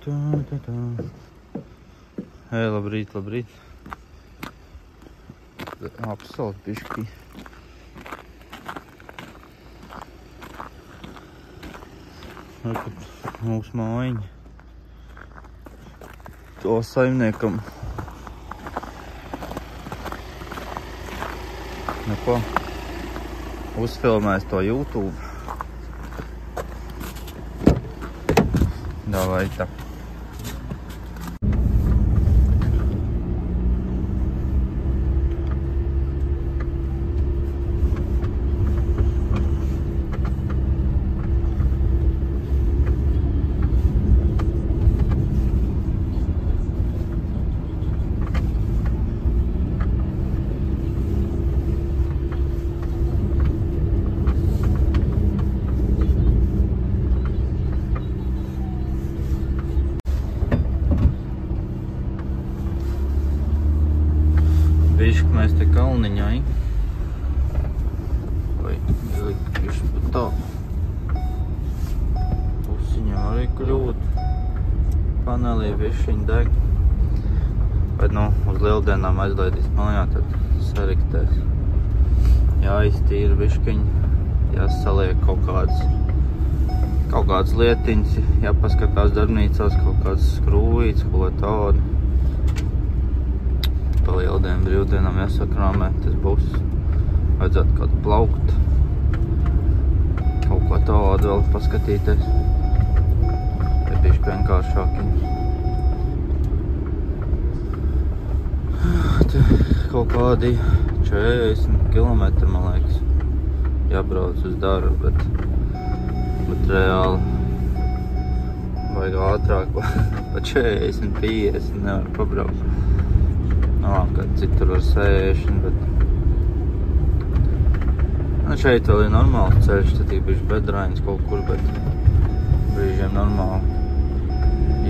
Hei, labrīt, labrīt. Apsalt bišķi. Mūsu mājiņa. To saimniekam. Neko. Uzfilmēs to YouTube. Davai tā. Bišķi mēs te kalniņai. Vai bišķi pat tā. Pusiņam arī kļūt. Panelī bišķiņ deg. Bet nu, uz lieldienām aizlaidīs mājā, tad sariktēs. Jāiztīra bišķiņ. Jāsaliek kaut kādas lietiņas. Jāpaskatās darbnīcās kaut kādas skrūvītes, ko lai tādu. Pa lieldienu brīvdienām jāsakrāmē, tas būs. Vajadzētu kādu plaukt. Kaut ko tādu vēl paskatīties. Vai bišķi vienkāršāki. Te kaut kādi 40 kilometri, man liekas, jābrauc uz darbu, bet reāli vajag ātrāk, pa 40, 50 nevar pabraukt. Kad citur var 60, bet šeit vēl ir normāls ceļš, tad ir bišķi bedrains kaut kur, bet brīžiem normāli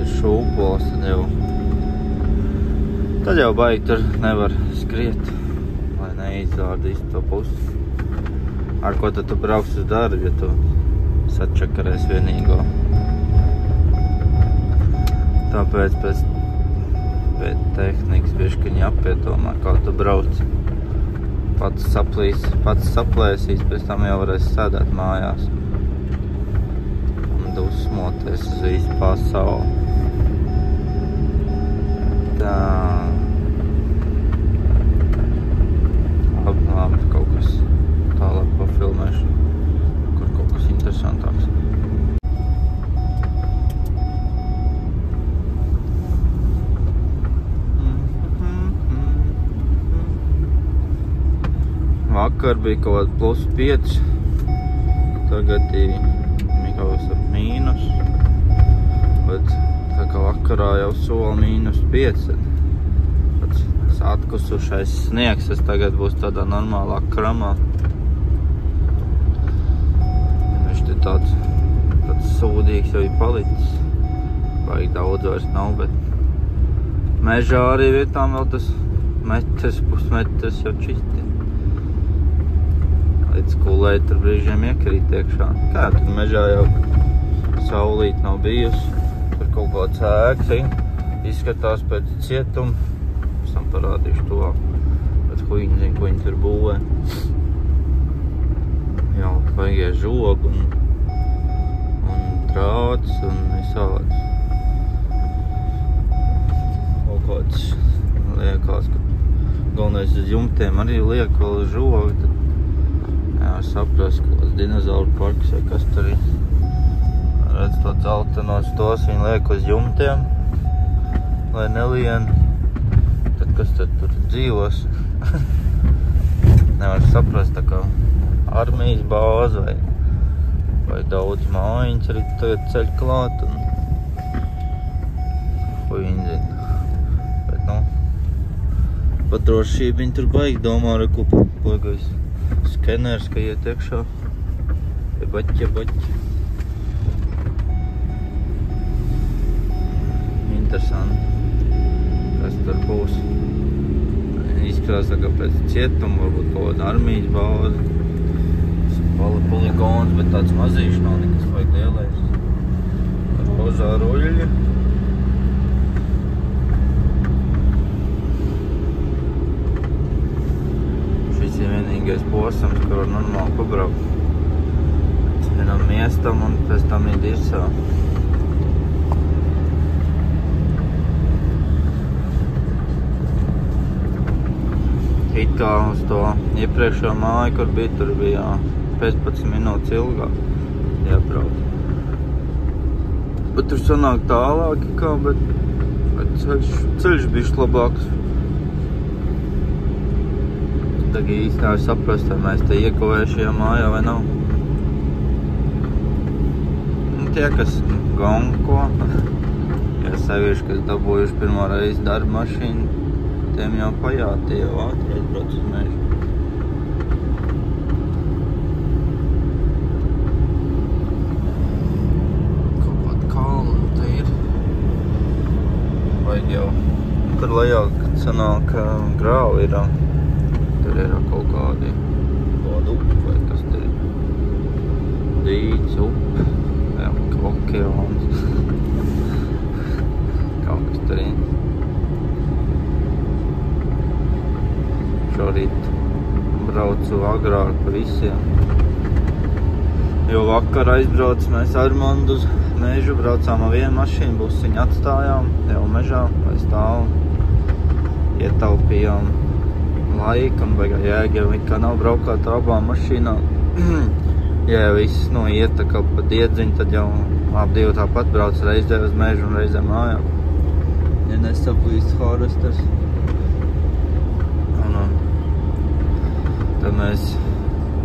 ir šūpols, tad jau baigi tur nevar skriet, lai neizzārdīs to pusi. Ar ko tad tu brauks uz darbu, ja tu sačakarēs vienīgo. Tāpēc pēc tehnikas bišķiņi jāpiedomā, kā tu brauc. Pats saplēsīs, pēc tam jau varēs sēdēt mājās. Un dusmoties uz visu pasauli. Tā. Labi, kaut kas tālāk pafilmēšu, kur kaut kas interesantāks. Vakar bija kaut kāds +5, tagad ir kaut kas ap mīnus, bet tā kā vakarā jau sola -5, tāds atkusušais sniegs, tas tagad būs tādā normālā kramā. Viņš te tāds sūdīgs jau ir palicis, baigi daudz vairs nav, bet mežā arī vietām vēl tas pusmetrs jau čisti. Līdz kulēt tur brīžiem iekrīt iekšā. Kā tur mežā jau saulīt nav bijusi. Tur kaut kāds ēks, izskatās pēc cietuma. Es tam parādīšu tuvāk. Pēc huīņi zina, ko viņi tur būvē. Jau vajag žogu un trāts un visāds. Kaut kāds liekas, ka galvenais uz jumtiem arī liek vēl žogu. Jā, saprast, kāds dinozauru parks vai kas tur ir. Redz to dzeltenos tos, viņi liek uz jumtiem, lai nelien. Tad kas tad tur dzīvos? Nevar saprast, tā kā armijas bāze vai daudz mājiņas arī tagad ceļ klāt. Ko viņi zina. Bet, nu, par drošību viņi tur baigi domā, ar ko plagais. Skeners, ka iet iekšā. Baķi. Interesanti. Kas tur būs. Izskatās tā kā pēc cietuma, varbūt kaut kāda armijas bāze. Poligons, bet tāds mazīšs nav nekas vajag lielais. Rozā ruļļi. vienīgais posms, kur var normāli pabraukt. Vienam miestam un pēc tam ir Dirsā. It kā uz to iepriekšējo māju, kur bija, tur bija 15 minūtes ilgāk jābraukt. Bet tur sanāk tālāk, bet ceļš bišķi labāks. Tagad īsti nevar saprast, vai mēs te iekavēju šajā mājā vai nav. Tie, kas gonko, ja sevišķi, kas dabūjuši pirmo reizi darba mašīnu, tiem jau pajāt, tie jau ātri aizbrauc uz mežu. Kaut kāda kalna te ir. Vajag jau. Tur lejā, kad sanāk grāvi ir, tur ir kaut kādi upe vai kas te ir. Dīts, upe. Okeāns. Kaut kas tur ir. Šorīt braucu agrāk par visiem. Jo vakar aizbrauc mēs Armandu uz mežu, braucām ar vienu mašīnu, busiņu atstājām jau mežā, vai stāvu. Ietaupījām laiku un baigā jēga, jau it kā nav braukāt ar abām mašīnām. Ja viss iet tā kā pa diedziņu, tad jau ap divi tāpat brauc reizē uz mežu un reizē mājā. Ja nesaplīst Harvesters. Tad mēs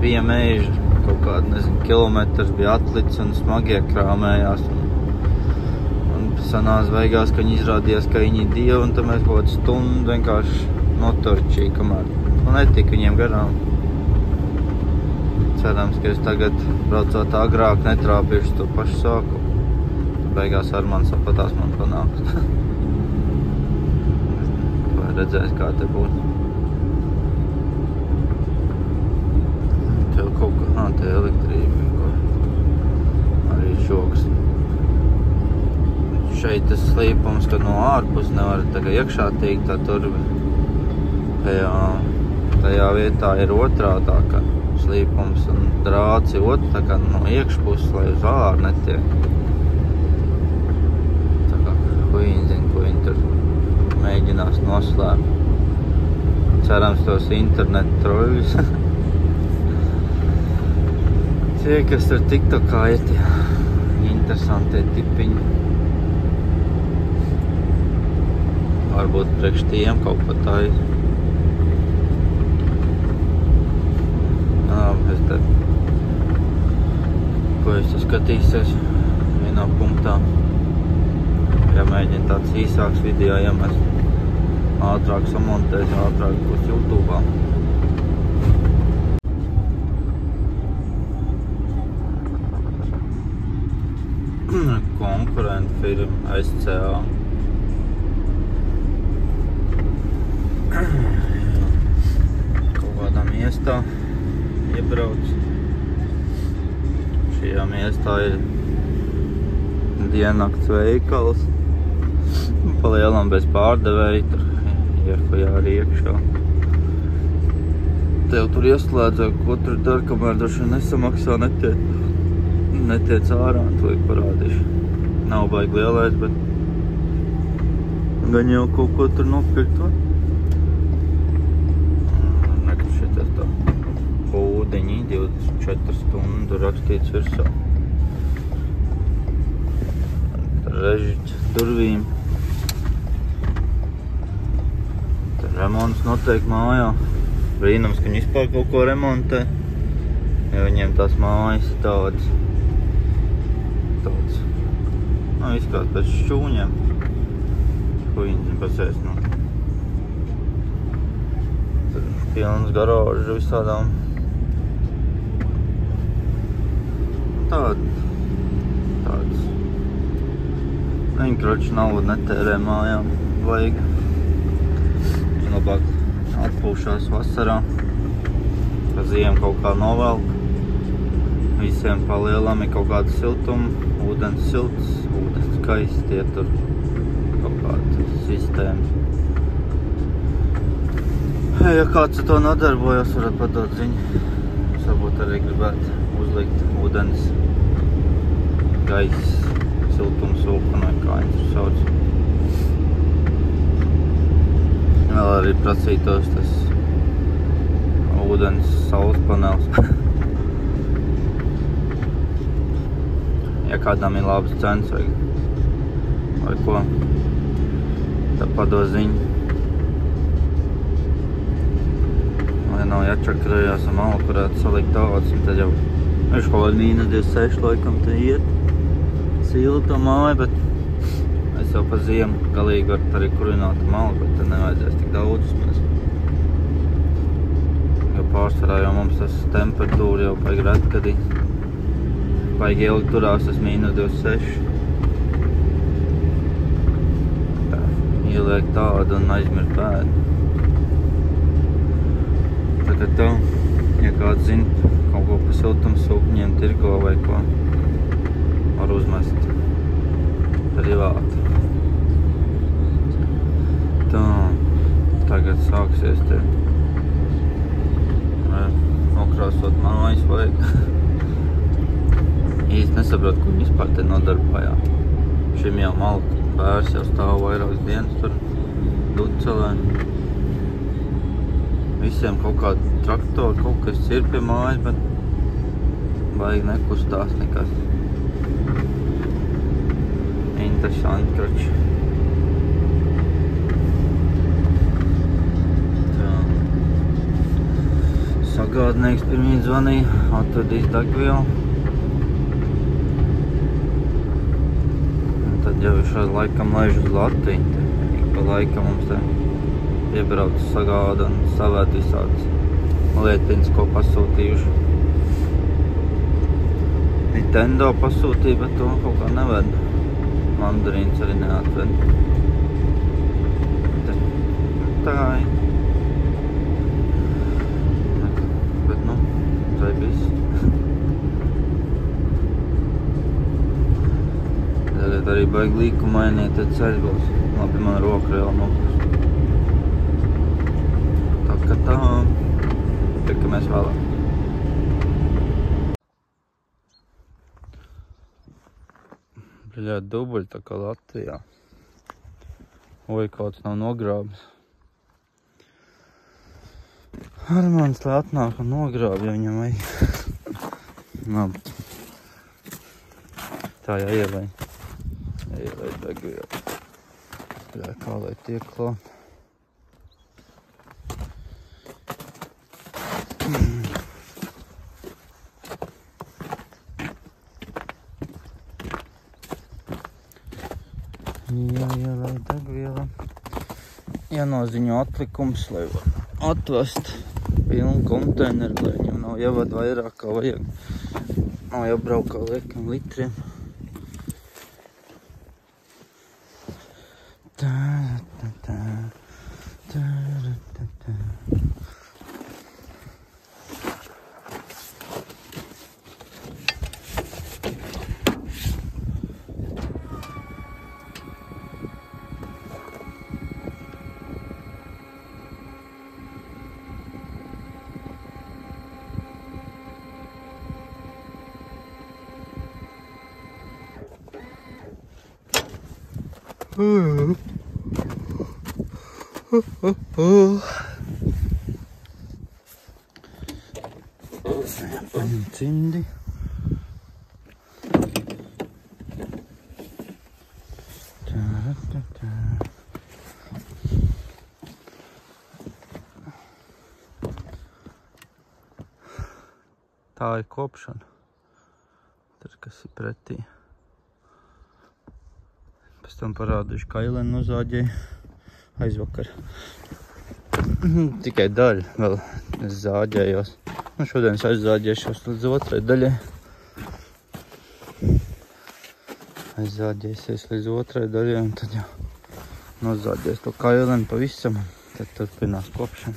bija meža, kaut kādu, nezinu, kilometrs bija atlicis un smagi iekrāmējās. Un sanās beigās, ka viņi izrādījās, ka viņi ir dievi, un tad mēs kaut kādu stundu vienkārši notorčīja, kamēr netika viņiem garām. Cerams, ka es tagad braucot agrāk netrāpīšu to pašu sākumu. Beigās Armands sapatās man panākt. Vai redzēs, kā te būtu. Tev kaut kā, te elektrība. Arī šoks. Šeit tas slīpums, ka no ārpus nevar tagad iekšā tīkt, tā tur tajā vietā ir otrādākā. Slīpums un drāci tā kā no iekšpuses, lai uz āru netiek. Tā kā huīni zina, ko viņi tur mēģinās noslēpt. Cerams tos internetu troļus. Tie, kas tur TikTokā ir tie interesantie tipiņi. Varbūt priekš tiem kaut pat tā ir. Ko es skatīsies vienā punktā. Ja mēģina tāds īsāks video, ja mēs ātrāk samontēsim, ātrāk būs YouTube'ā. Konkurenta firma SCA. Kaut kādā miestā iebrauc. Šajā miestā ir diennakts veikals. Palielam bez pārdevēja, tur iekojā arī iekšā. Tev tur ieslēdzē, ko tur dar, kamēr droši nesamaksā, netiec ārā, to ir parādīšu. Nav baigi lielais, bet gan jau kaut ko tur nopirkt var. Nekad šitas tā ūdeņi 24 stundu rakstīts virsā. Režiķi durvīm. Tad remonts noteikti mājā. Brīnums, ka viņi vispār kaut ko remontē. Ja viņiem tās mājas tāds izskatās pēc šķūņiem. Ko viņi pasēs, Tad pilns garāžu visādām. Tāds. Viņi kroči naudu netērē mājām. Vajag. Viņi labāk atpūšās vasarā. Ka ziema kaut kā novelk. Visiem palielam ir kaut kāda siltuma. Ūdens silts, ūdens skaists, tie tur kaut kāda sistēma. Ja kāds ar to nodarbojas, varat padot ziņu. Es varbūt arī gribētu uzlikt ūdens, gaiss, siltums, ūpanu vai kā viņi tur sauc. Vēl arī prasītos tas ūdens saules panels. Ja kādām ir labas cenas vai ko, tad padod ziņu. Ja nav jāčakarējās ar malu, kurētu salikt daudz, tad jau viņš kaut kādi -26 laikam te iet silta māja, bet es jau pa ziemu galīgi varu arī kurināt malu, bet tad nevajadzēs tik daudz. Jo pārsvarā jau mums tas temperatūra jau paigi reti, kad paigi ilgi turās tas -26. Tā, ieliek tādu un aizmirst bēdu. Tagad tev, ja kāds zina kaut ko pa siltumsūkņiem tirgo vai ko, var uzmest privāti. Tā, tagad sāksies te nokrāsot mājas vajag. Īsti nesaprotu, ko vispār te nodarbājā. Šim jau malku bērs jau stāv vairākas dienas tur Ducelē. Visiem kaut kādu traktoru, kaut kas ir pie mājas, bet baigi nekustās nekas. Interesanti, taču. Tā. Sagādnieks pirmīt zvanīja, atvedīs degvielu. Un tad jau viņš laikam laiž uz Latviju. Pa laikam mums te piebrauc sagāda un savēt visādas lietiņas, ko pasūtījuši. Nintendo pasūtīja, bet to kaut kā neved. Mandarīns arī neatved. Tā ir. Bet nu, tā ir viss. Tagad arī baigi līkumaini, tad ceļ būs. Labi, man roka reāli nokrust. Tā, tikamies vēlāk. Bļāt, dubļi tā kā Latvijā. Oi, kāds nav nogrābis. Armāns, lai atnāk un nogrāb, ja viņam vajag. Labi. Tā jāielai. Jāielai degvielu. Bļāt, kā lai tiek klāt. Jāielai degviela. Jānoziņo atlikums, lai var atvest pilnu konteineru, lai viņam nav jāvad vairāk kā vajag. Nav jābrauk kā liekam litriem. Paņem cimdi. Tā ir kopšana. Tur, kas ir pretī. Pēc tam parādīšu, kā Ilena nozāģēja aizvakar. Tikai daļa vēl es zāģējos. Nu, šodien es aizzāģēšos līdz otrai daļai. Aizzāģēsies līdz otrai daļai un tad jau nozāģēs to kā Ilena pavisam. Tad turpinās kopšana.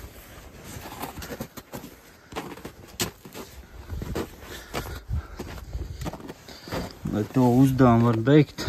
Lai to uzdevumu var beigt.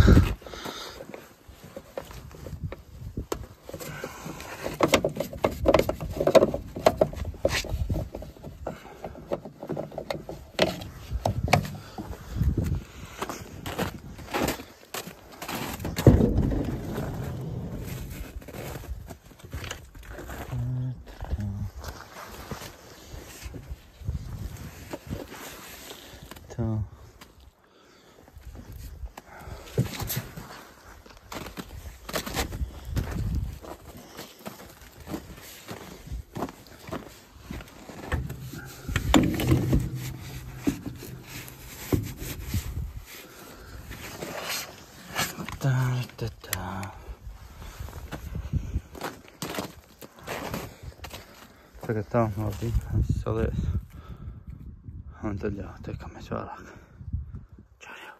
tā. Tagad tā, labi, viss salies. Un tad jau tiekamies vēlāk. Čau jau.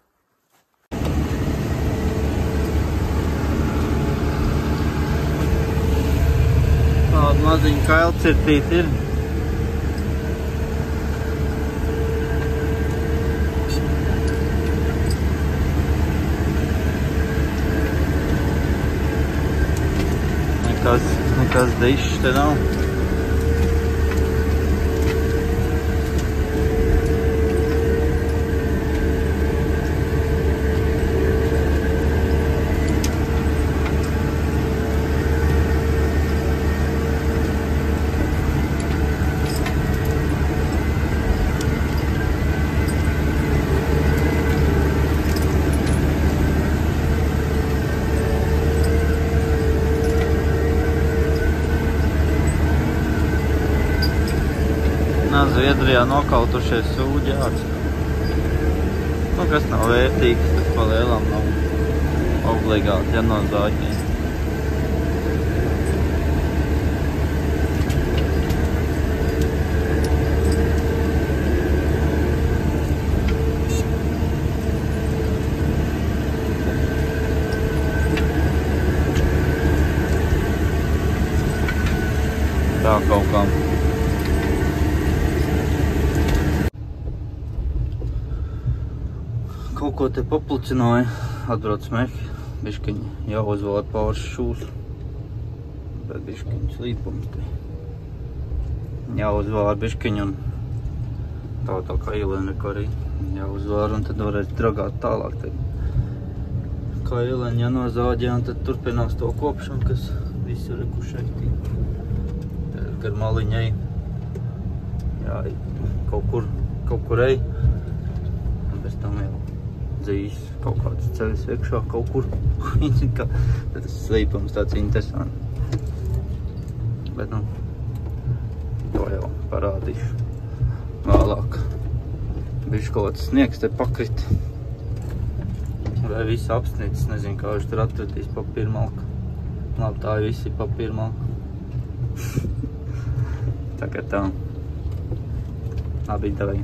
Tāda maziņa kailcirtīt ir. Nekas dišs te nav. Zviedrijā nokautušies sūģi nu, kas nav vērtīgs, tas pa lielam nav obligāti jānozāģē. Tā kaut kā. Kaut ko te paplicināja, atbrauc mehi, biškiņi jāuzvēl pāris šūs, bet biškiņi slīpums te. Jāuzvēl biškiņi un tā kā ielēni arī jāuzvēl un tad varēs dragāt tālāk. Tad kā ielēni jānozāģē un tad turpinās to kopšanu, kas viss ir rekušaitī. Gar maliņai, jā, kaut kur ej, un bez tam jau dzīs kaut kāds ceļas iekšā kaut kur. Tad tas slīpums tāds interesants. Bet nu, to jau parādīšu vēlāk. Bišķi kaut kāds sniegs te pakrit. Vai viss apsnicis, nezinu, kā viņš tur atradīs papīrmalku. Labi, tā ir visi papīrmalku. Tagad tā. Labi, davai.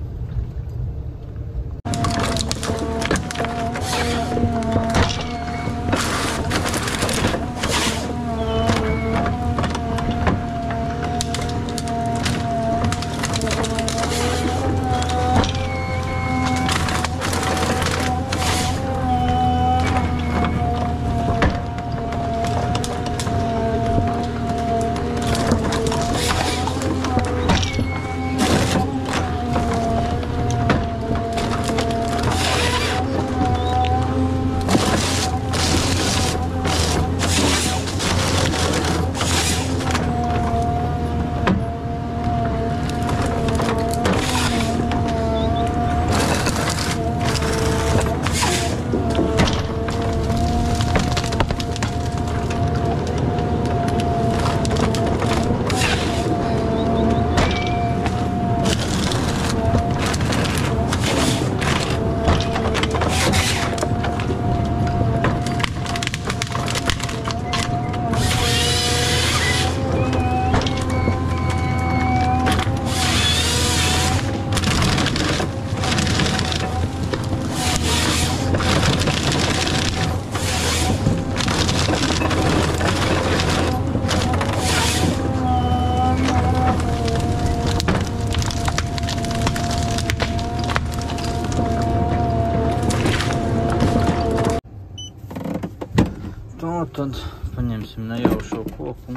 Tad paņemsim nejaušo koku.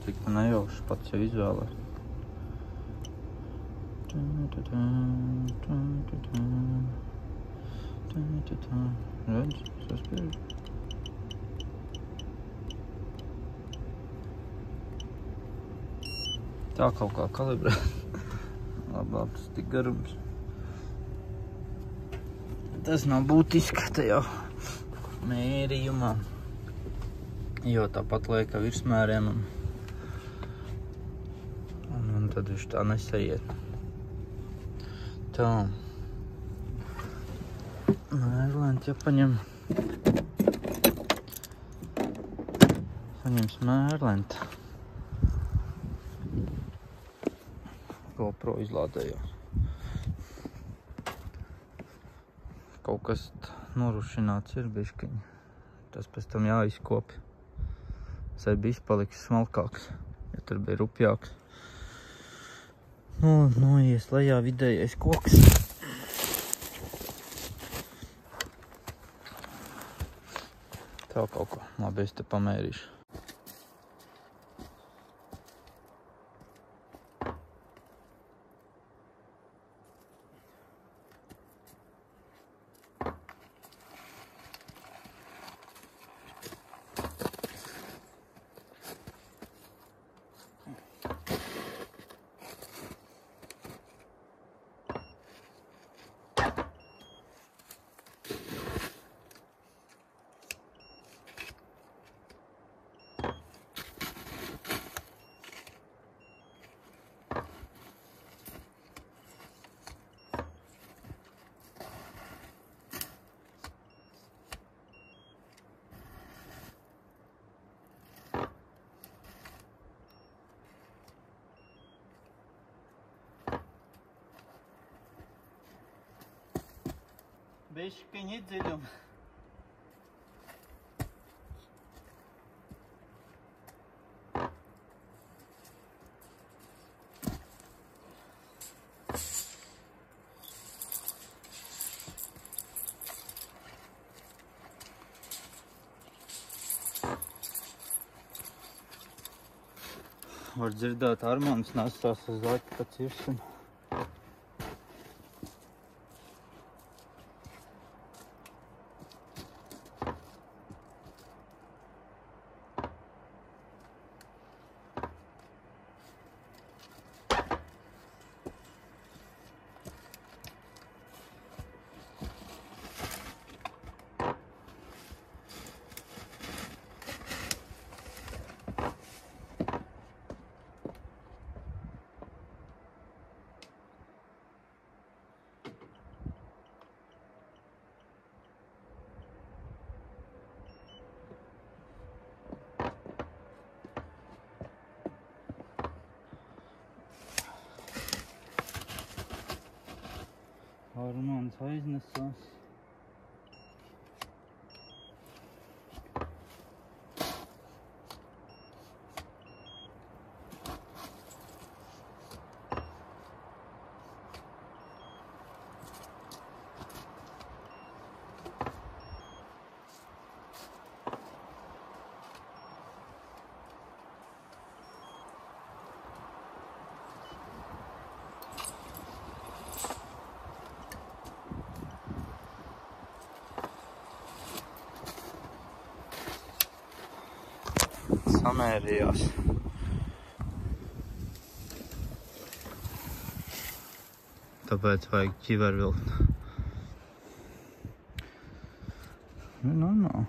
Cik nejauši pats jau izvēlēt. Redz, saspiež. Tā kaut kā kalibrē. Labi, tas tik garums. tas nav būtiski tajā mērījumā, jo tāpat lieka virsmēriem un tad viņš tā nesaiet. Tā. Mērlenti jāpaņem. Saņems mērlenti. GoPro izlādējās. Kaut kas norušināts ir biškiņi. Tas pēc tam jāizkopja. Tas bija izpaliks smalkāks, ja tur bija rupjāks. Noies lejā vidējais koks. Tā kaut ko. Labi, es te pamērīšu. Biškiņi dziļumi. Var dzirdēt, Armāns nesās uz zaķi pa cirsim. Armāns aiznesās. Samērījās. Tāpēc vajag ķiveru vilkt. Normāli.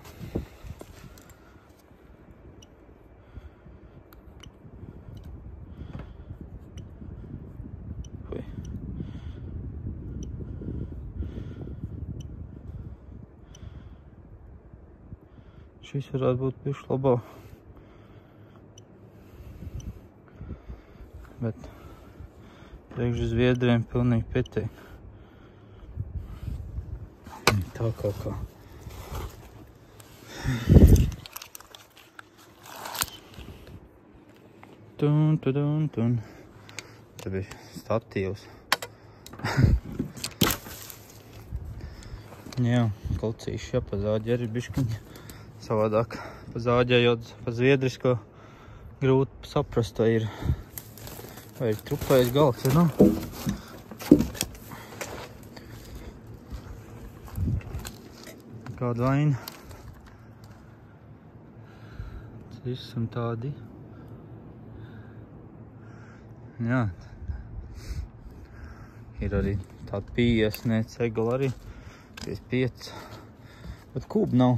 Šis varētu būt bišķi labāk. Bet priekš zviedriem pilnīgi pietiek. Tā kaut kā. Tun. Te bija statīvs. Jā, kolcīši jāpazāģē arī biškiņi. Savādāk pazāģējot pa zviedrisko grūti saprast, vai ir trupējis galds, vai nav? Kāda vaina? Esam tādi. Jā. Ir arī tāda 50 cegla arī 55. Bet kūba nav.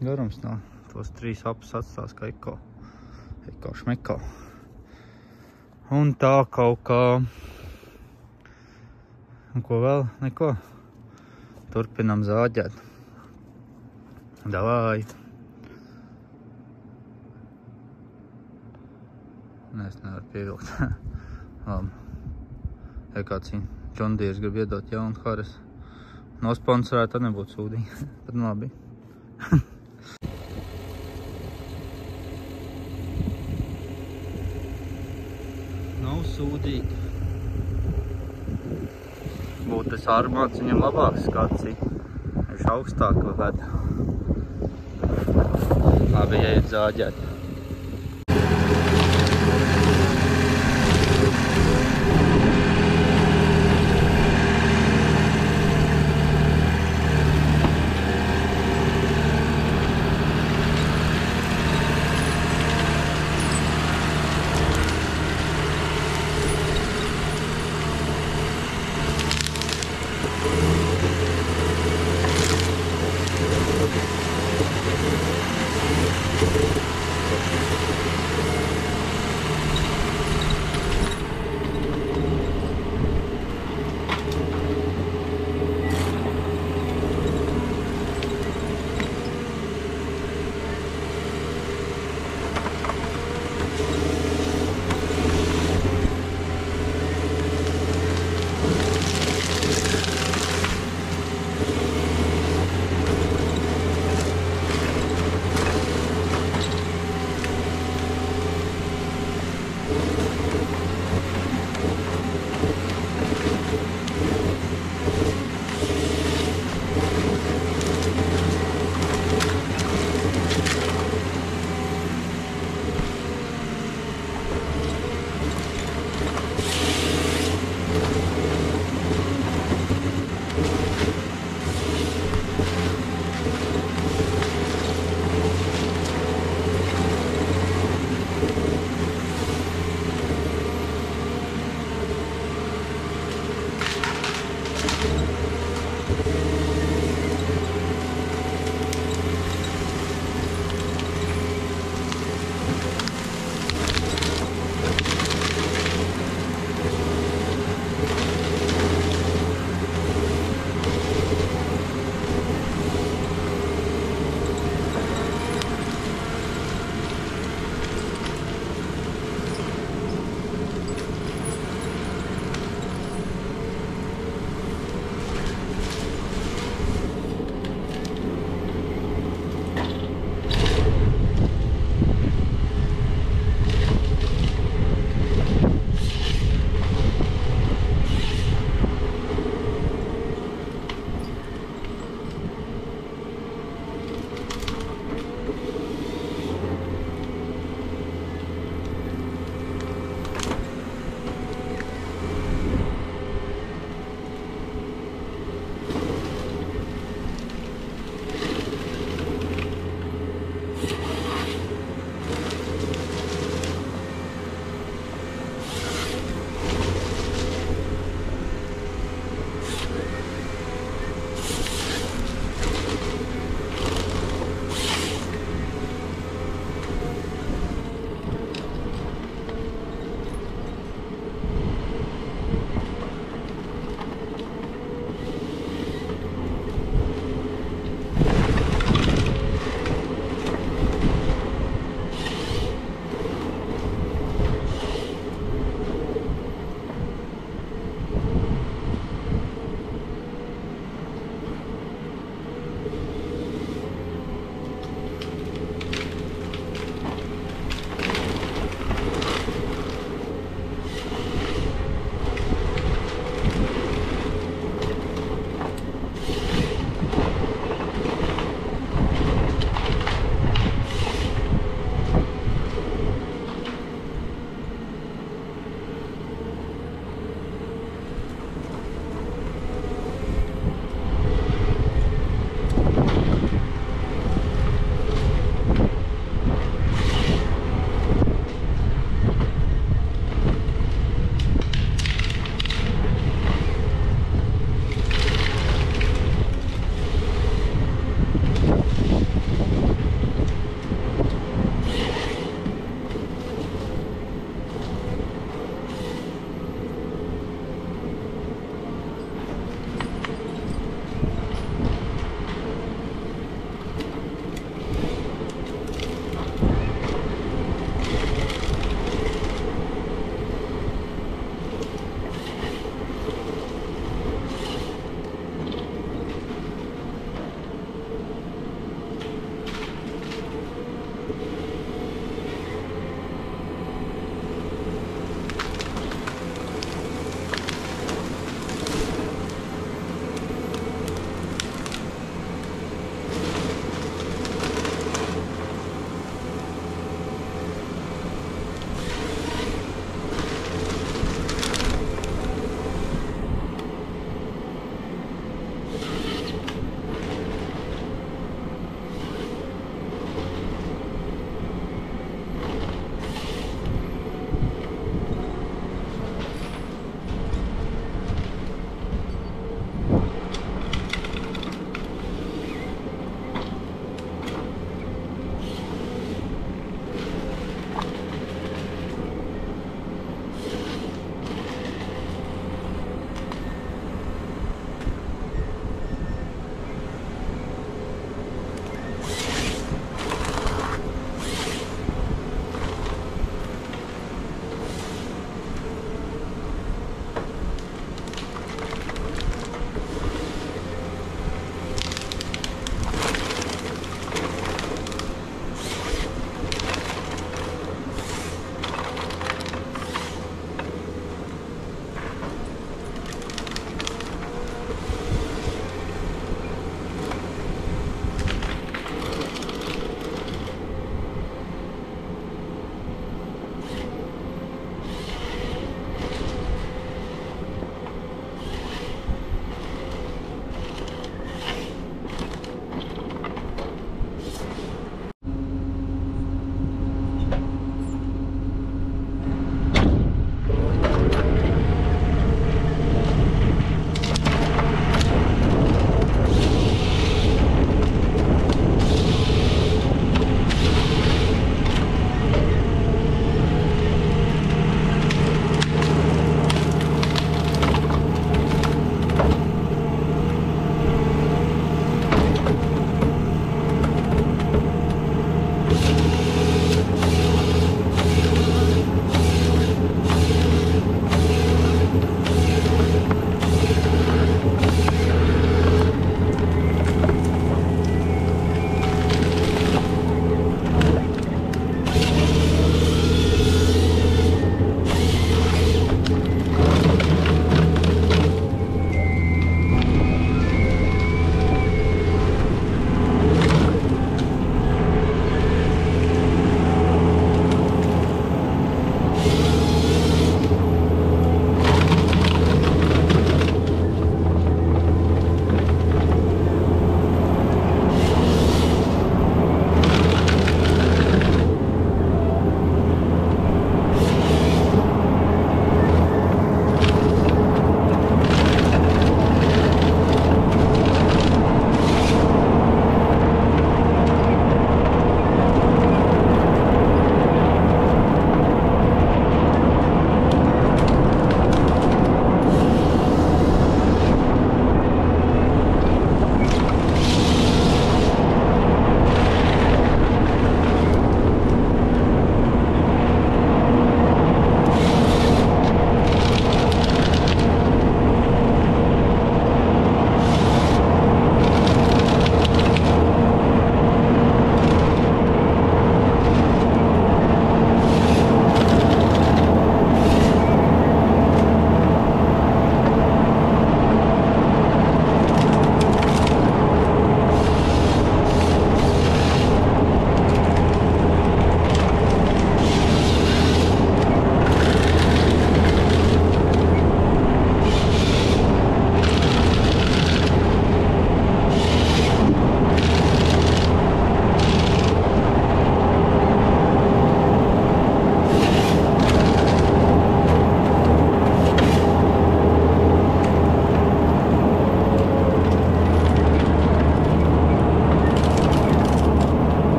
Garums nav. Tos 3 apus atstās kā eko šmeko. Un tā kaut kā. Un ko vēl? Neko. Turpinam zāģēt. Davai. Es nevaru pievilkt. Labi. Ja kāds John Deere grib iedot jaunu Haras nosponsorēt, tad nebūtu sūdīgi. Tad labi. Nav sūdīgi. Būtu tas armāts viņam labāks skats, viņš augstāk ved. Labi, ieiet zāģēt.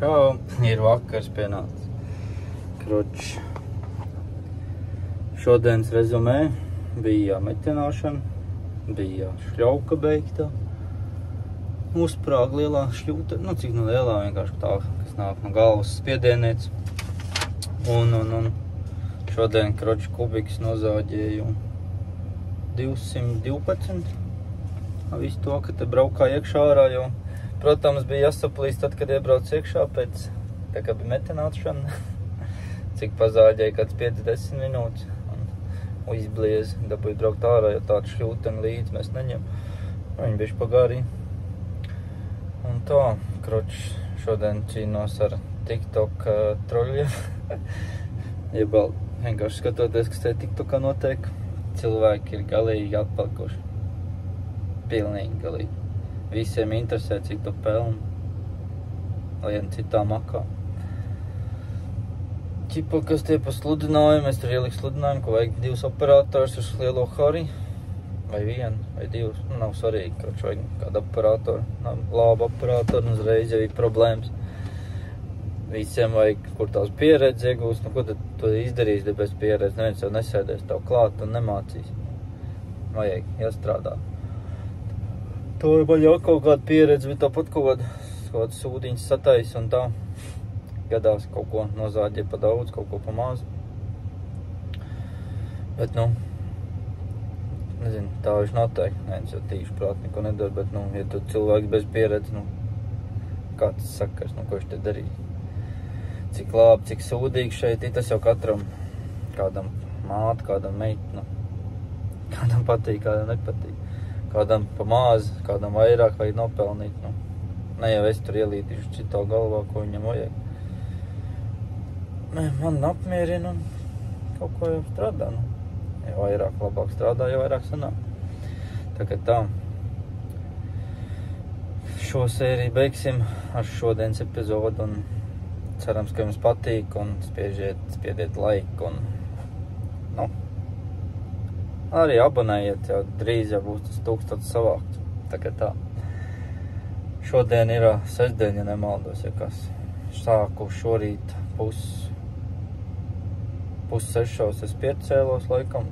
Čau, ir vakars pienācis. Kroč. Šodienas rezumē bija metināšana, bija šļauka beigta. Uzprāga lielā šļūta, nu cik no lielā vienkārši tā, kas nāk no galvas spiedienēts. Un šodien kroč kubiks nozāģēju 212. Visu to, ka te braukā iekšā ārā, jo, protams, bija jāsaplīst tad, kad iebrauc iekšā pēc, tā kā bija metināšana, cik pazāģēja kāds 5-10 minūtes un izbliez, dabūja braukt ārā, jo tādu šļūteni līdz mēs neņem. Viņi bišķi pagārī. Un tā, kroč, šodien cīnos ar TikTok troļiem. Jebal, vienkārši skatoties, kas te TikTokā notiek, cilvēki ir galīgi atpalikuši. Pilnīgi galīgi. Visiem interesē, cik tu pelni. Lien citā makā. Ķipa, kas tie pa sludinājumu, es tur ieliku sludinājumu, ka vajag 2 operators uz lielo Hari. Vai 1, vai 2. Nu, nav svarīgi, kroč, vajag kādu operatoru. Labu operatoru, un uzreiz jau ir problēmas. Visiem vajag, kur tās pieredzi iegūst. Nu, ko tad tu izdarīsi, ja bez pieredzi? Neviens jau nesēdēs tev klāt un nemācīs. Vajag jāstrādā. To ir baļ jau kaut kāda pieredze, bet tāpat kaut kāda sūdiņas satais un tā. Gadās kaut ko nozāģē pa daudz, kaut ko pa maz. Bet, nu, nezinu, tā viņš noteikti. Neviens jau tīši prāt neko nedara, bet, nu, ja tu cilvēks bez pieredze, nu, kā tas sakars, nu, ko viņš te darīja? Cik labi, cik sūdīgi šeit ir, tas jau katram, kādam māte, kādam meitne, kādam patīk, kādam nepatīk. Kādam pa maz, kādam vairāk vajag nopelnīt, nu. Ne jau es tur ielītīšu citā galvā, ko viņam vajag. Man apmierina un kaut ko jau strādā, nu. Ja vairāk labāk strādā, jau vairāk sanāk. Tā kā tā. Šo sēriju beigsim ar šodienas epizodu un cerams, ka jums patīk un spiediet laiku un, nu, arī abonējiet, jau drīz jau būs tas 1000 savākts. Tā kā tā. Šodien ir sestdien, ja nemaldos, ja kas. Sāku šorīt pus 6 es piecēlos laikam.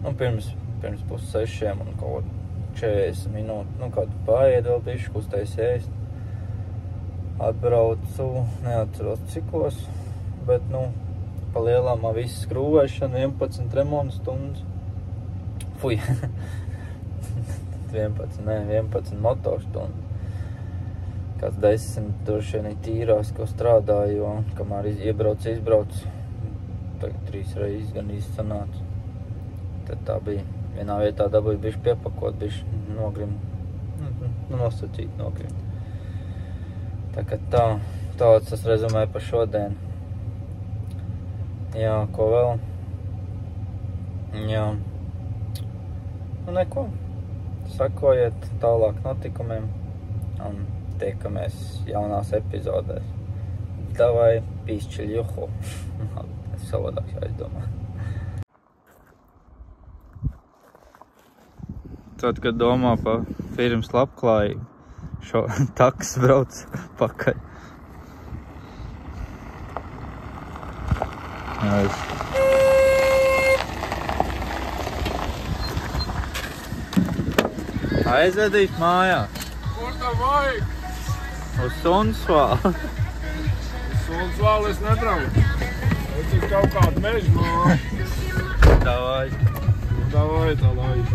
Nu, pirms pus 6 un kaut 40 minūtes, nu, kādu paēdu vēl bišķi, kustēs ēst. Atbraucu, neatceros cikos, bet, nu, pa lielām visu skrūvēšanu, 11 remontu stundas. Fuj, 11 motorstundu. Kāds 10 droši vien tīrās, ko strādāju, jo kamēr izbrauc, tagad 3 reizes gan izsanācu. Tad tā bija. Vienā vietā dabūju bišķi piepakot, bišķi nogrim, nosacīt nogrim. Tā kā tā, tāds tas rezumē par šodien. Jā, ko vēl? Jā. Nu, neko. Sakojiet tālāk notikumiem un tiekamies jaunās epizodēs. Davai, pīšķiļ juhu. Es savādāk jāizdomā. Tad, kad domā par firmas labklājību, šo taks brauc pakaļ. Aizvedīs mājās. Kur tev vajag? Uz Sunsvālu. Uz Sunsvālu es nebraucu. Es ir kaut kādu mežu māju. Davai. Davai, tā laiž.